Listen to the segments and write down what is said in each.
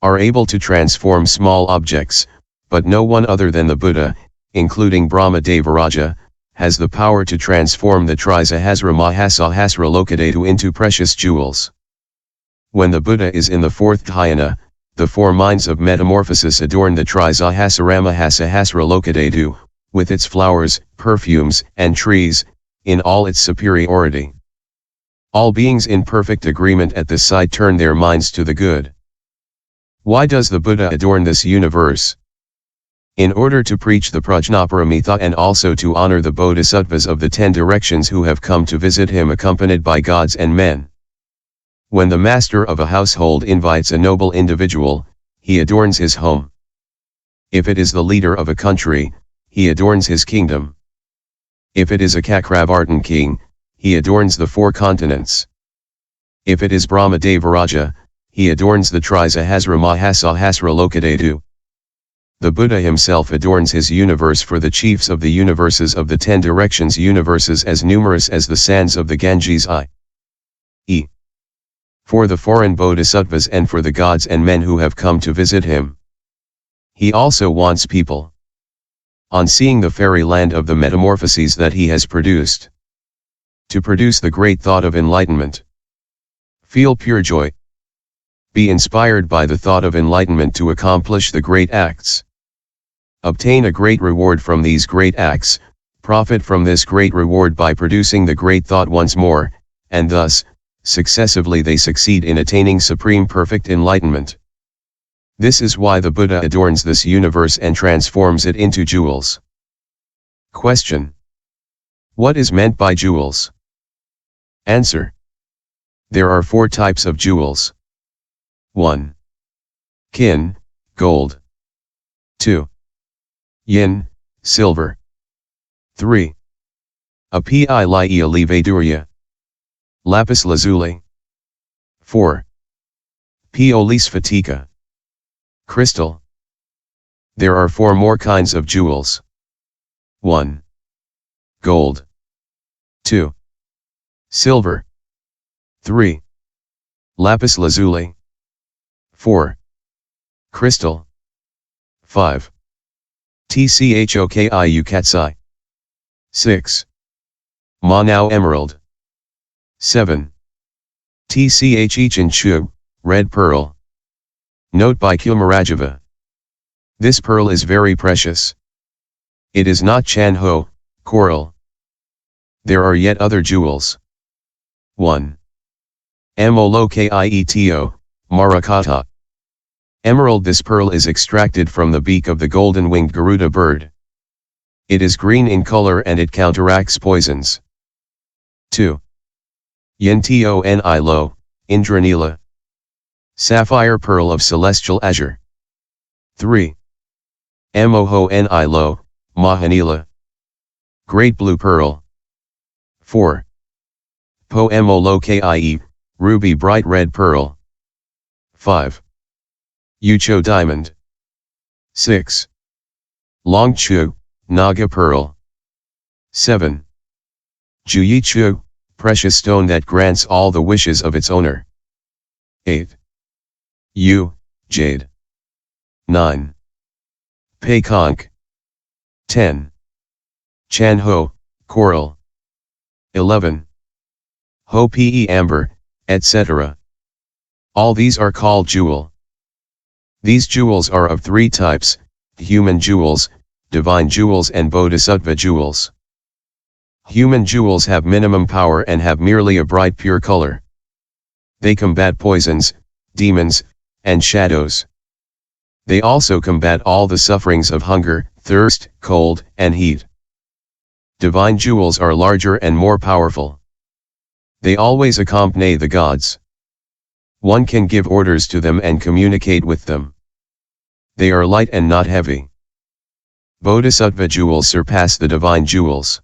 are able to transform small objects, but no one other than the Buddha, including Brahma Devaraja, has the power to transform the Trisahasra Mahasahasra Lokadhatu into precious jewels. When the Buddha is in the fourth dhyana, the four minds of metamorphosis adorn the Trisahasra Mahasahasra Lokadhatu, with its flowers, perfumes, and trees, in all its superiority. All beings in perfect agreement at this side turn their minds to the good. Why does the Buddha adorn this universe? In order to preach the Prajnaparamita and also to honor the Bodhisattvas of the 10 directions who have come to visit him accompanied by gods and men. When the master of a household invites a noble individual, he adorns his home. If it is the leader of a country, he adorns his kingdom. If it is a Chakravartin king, he adorns the 4 continents. If it is Brahma Devaraja, he adorns the Trisahasra Mahasahasra Lokadhatu. The Buddha himself adorns his universe for the chiefs of the universes of the 10 directions, universes as numerous as the sands of the Ganges, i.e. for the foreign bodhisattvas and for the gods and men who have come to visit him. He also wants people, on seeing the fairy land of the metamorphoses that he has produced, to produce the great thought of enlightenment. Feel pure joy. Be inspired by the thought of enlightenment to accomplish the great acts. Obtain a great reward from these great acts, profit from this great reward by producing the great thought once more, and thus, successively they succeed in attaining supreme perfect enlightenment. This is why the Buddha adorns this universe and transforms it into jewels. Question: what is meant by jewels? Answer: there are 4 types of jewels. 1. Kin, gold. 2. Yin, silver. 3. Lapis-lazuli, vaidurya. Lapis-lazuli. 4. Sphatika. Crystal. There are 4 more kinds of jewels. 1. Gold. 2. Silver. 3. Lapis-lazuli. 4. Crystal. 5. Tchou. 6. Manau emerald. 7. Tchen, red pearl. Note by Kumarajiva. This pearl is very precious. It is not tchen, coral. There are yet other jewels. 1. Molokieto, marakata. Emerald. This pearl is extracted from the beak of the golden-winged garuda bird. It is green in color and it counteracts poisons. 2. Lieou, indranila. Sapphire pearl of celestial azure. 3. Mohanila, mahanila. Great blue pearl. 4. Molokieto, ruby bright red pearl. 5. Tchou diamond. 6. Long tch'e, naga pearl. 7. Tchou, precious stone that grants all the wishes of its owner. 8. Jade. 9. Conch. 10. Tchen, coral. 11. Amber, etc. All these are called jewel. These jewels are of 3 types: human jewels, divine jewels and bodhisattva jewels. Human jewels have minimum power and have merely a bright pure color. They combat poisons, demons, and shadows. They also combat all the sufferings of hunger, thirst, cold, and heat. Divine jewels are larger and more powerful. They always accompany the gods. One can give orders to them and communicate with them. They are light and not heavy. Bodhisattva jewels surpass the divine jewels.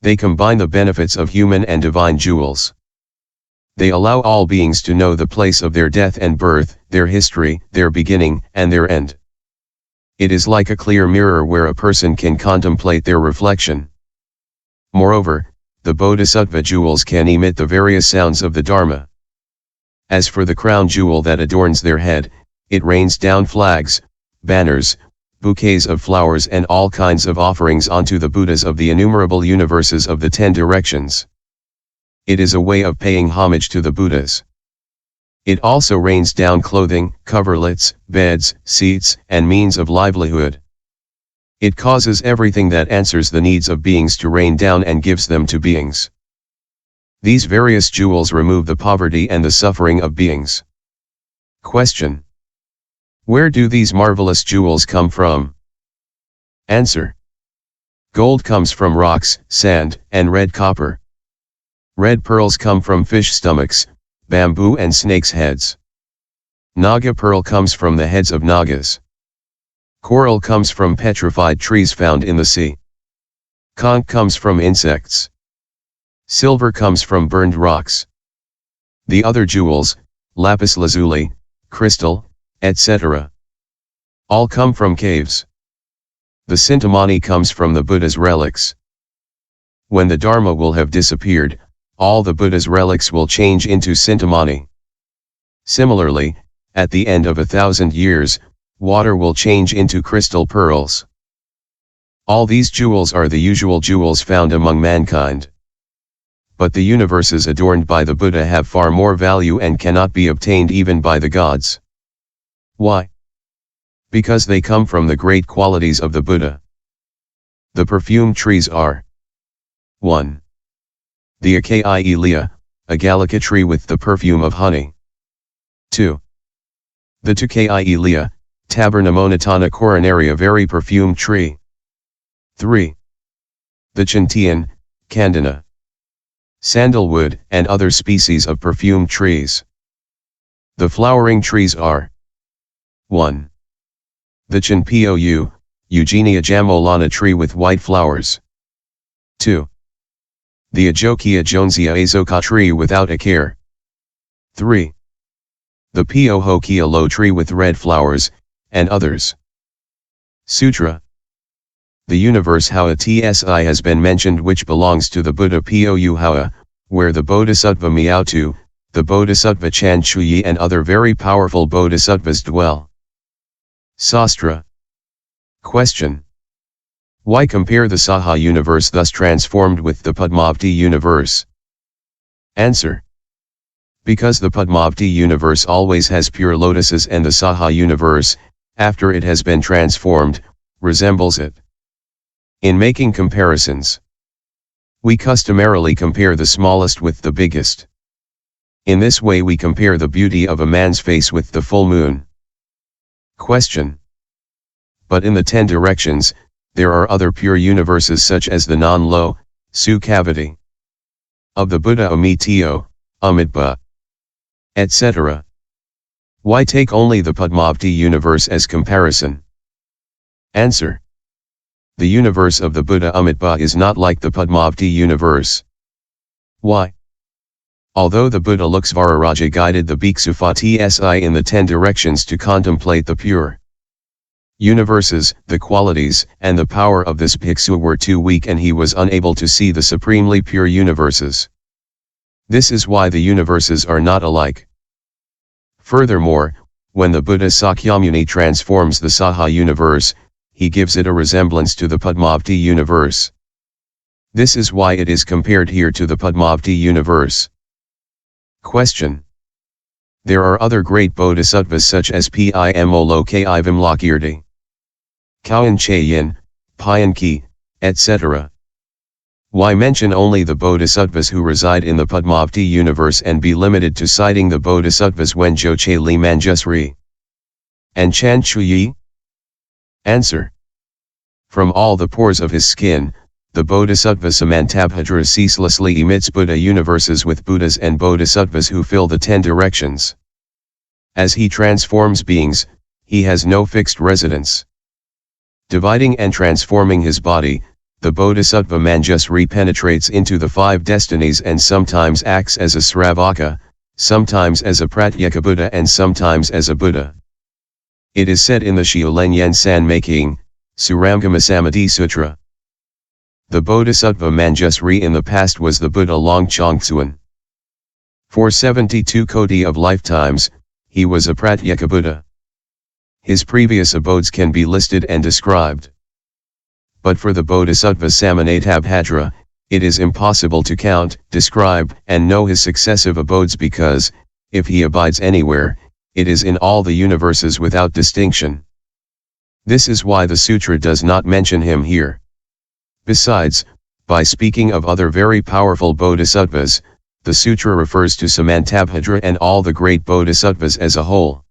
They combine the benefits of human and divine jewels. They allow all beings to know the place of their death and birth, their history, their beginning, and their end. It is like a clear mirror where a person can contemplate their reflection. Moreover, the bodhisattva jewels can emit the various sounds of the Dharma. As for the crown jewel that adorns their head, it rains down flags, banners, bouquets of flowers and all kinds of offerings onto the Buddhas of the innumerable universes of the 10 directions. It is a way of paying homage to the Buddhas. It also rains down clothing, coverlets, beds, seats, and means of livelihood. It causes everything that answers the needs of beings to rain down and gives them to beings. These various jewels remove the poverty and the suffering of beings. Question: where do these marvelous jewels come from? Answer: gold comes from rocks, sand, and red copper. Red pearls come from fish stomachs, bamboo and snakes' heads. Naga pearl comes from the heads of nagas. Coral comes from petrified trees found in the sea. Conch comes from insects. Silver comes from burned rocks. The other jewels, lapis-lazuli, crystal, etc., all come from caves. The Cintamani comes from the Buddha's relics. When the Dharma will have disappeared, all the Buddha's relics will change into Cintamani. Similarly, at the end of 1,000 years, water will change into crystal pearls. All these jewels are the usual jewels found among mankind. But the universes adorned by the Buddha have far more value and cannot be obtained even by the gods. Why? Because they come from the great qualities of the Buddha. The perfume trees are: 1. The lieou, a gallica tree with the perfume of honey. 2. The tch'e, Tabernamonitana coronaria, very perfumed tree. 3. The tchen, candana, sandalwood, and other species of perfumed trees. The flowering trees are: 1. The tchen, Eugenia jamolana tree with white flowers. 2. The Ajokia jonesia azoka tree without a care. 3. The Pohokia low tree with red flowers, and others. Sutra. The universe Hawa Tsi has been mentioned, which belongs to the Buddha Pou Hawa, where the Bodhisattva Lieou, the Bodhisattva Chan Chuyi and other very powerful bodhisattvas dwell. Sastra. Question: why compare the Saha universe thus transformed with the Padmavati universe? Answer: because the Padmavati universe always has pure lotuses and the Saha universe, after it has been transformed, resembles it. In making comparisons, we customarily compare the smallest with the biggest. In this way we compare the beauty of a man's face with the full moon. Question: but in the 10 directions, there are other pure universes such as the non-low, su cavity of the Buddha Amitio, Amitabha, etc. Why take only the Padmavati universe as comparison? Answer: the universe of the Buddha Amitabha is not like the Padmavati universe. Why? Although the Buddha looks Vararaja guided the bhiksu Tsi in the 10 directions to contemplate the pure universes, the qualities and the power of this bhiksu were too weak and he was unable to see the supremely pure universes. This is why the universes are not alike. Furthermore, when the Buddha Sakyamuni transforms the Saha universe, he gives it a resemblance to the Padmavati universe. This is why it is compared here to the Padmavati universe. Question: there are other great bodhisattvas such as Pimoloki Vimlakirti, Kawan Chayin, Payanki, etc. Why mention only the bodhisattvas who reside in the Padmavati universe and be limited to citing the bodhisattvas Wenjoche Li Manjusri and Chan Chuyi? Answer: from all the pores of his skin, the Bodhisattva Samantabhadra ceaselessly emits Buddha universes with Buddhas and Bodhisattvas who fill the 10 directions. As he transforms beings, he has no fixed residence. Dividing and transforming his body, the Bodhisattva Manjusri penetrates into the 5 destinies and sometimes acts as a Sravaka, sometimes as a Pratyeka Buddha and sometimes as a Buddha. It is said in the Shiolenyen San Making, Suramgama Samadhi Sutra. The Bodhisattva Manjusri in the past was the Buddha Longchongtsuan. For 72 koti of lifetimes, he was a Pratyeka Buddha. his previous abodes can be listed and described. But for the Bodhisattva Samantabhadra, it is impossible to count, describe, and know his successive abodes because, if he abides anywhere, it is in all the universes without distinction. This is why the sutra does not mention him here. Besides, by speaking of other very powerful bodhisattvas, the sutra refers to Samantabhadra and all the great bodhisattvas as a whole.